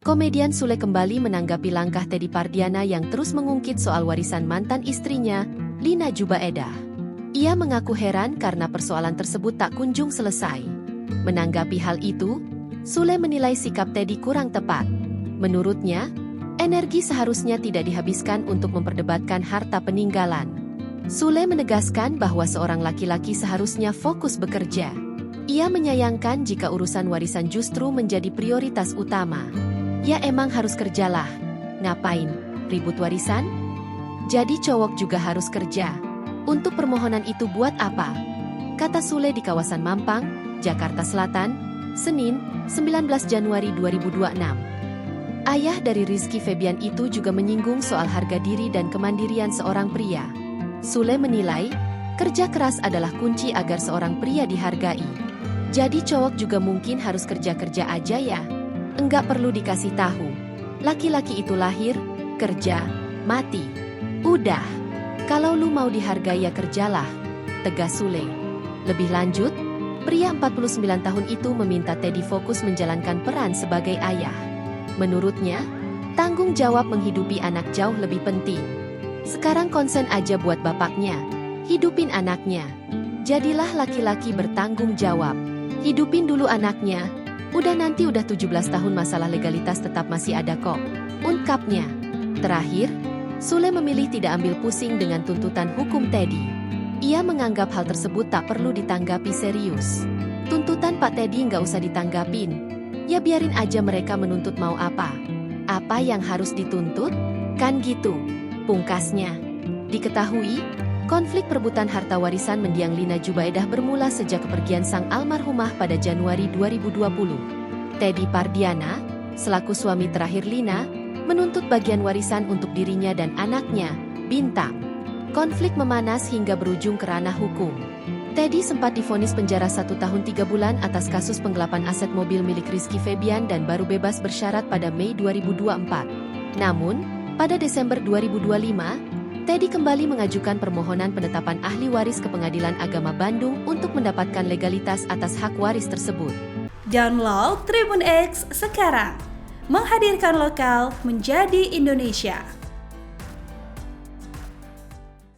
Komedian Sule kembali menanggapi langkah Teddy Pardiana yang terus mengungkit soal warisan mantan istrinya, Lina Jubaedah. Ia mengaku heran karena persoalan tersebut tak kunjung selesai. Menanggapi hal itu, Sule menilai sikap Teddy kurang tepat. Menurutnya, energi seharusnya tidak dihabiskan untuk memperdebatkan harta peninggalan. Sule menegaskan bahwa seorang laki-laki seharusnya fokus bekerja. Ia menyayangkan jika urusan warisan justru menjadi prioritas utama. Ya emang harus kerjalah. Ngapain? Ribut warisan? Jadi cowok juga harus kerja. Untuk permohonan itu buat apa? Kata Sule di kawasan Mampang, Jakarta Selatan, Senin, 19 Januari 2026. Ayah dari Rizky Febian itu juga menyinggung soal harga diri dan kemandirian seorang pria. Sule menilai, kerja keras adalah kunci agar seorang pria dihargai. Jadi cowok juga mungkin harus kerja-kerja aja ya. Enggak perlu dikasih tahu. Laki-laki itu lahir, kerja, mati. Udah. Kalau lu mau dihargai ya kerjalah, tegas Sule. Lebih lanjut, pria 49 tahun itu meminta Teddy fokus menjalankan peran sebagai ayah. Menurutnya, tanggung jawab menghidupi anak jauh lebih penting. Sekarang konsen aja buat bapaknya, hidupin anaknya. Jadilah laki-laki bertanggung jawab. Hidupin dulu anaknya. Udah nanti udah 17 tahun masalah legalitas tetap masih ada kok, ungkapnya. Terakhir, Sule memilih tidak ambil pusing dengan tuntutan hukum Teddy. Ia menganggap hal tersebut tak perlu ditanggapi serius. Tuntutan Pak Teddy nggak usah ditanggapin. Ya biarin aja mereka menuntut mau apa. Apa yang harus dituntut? Kan gitu, pungkasnya. Diketahui, konflik perebutan harta warisan mendiang Lina Jubaedah bermula sejak kepergian sang almarhumah pada Januari 2020. Teddy Pardiana, selaku suami terakhir Lina, menuntut bagian warisan untuk dirinya dan anaknya, Bintang. Konflik memanas hingga berujung ke ranah hukum. Teddy sempat divonis penjara 1 tahun 3 bulan atas kasus penggelapan aset mobil milik Rizky Febian dan baru bebas bersyarat pada Mei 2024. Namun, pada Desember 2025, Teddy kembali mengajukan permohonan penetapan ahli waris ke Pengadilan Agama Bandung untuk mendapatkan legalitas atas hak waris tersebut. Download Tribun X sekarang, menghadirkan lokal menjadi Indonesia.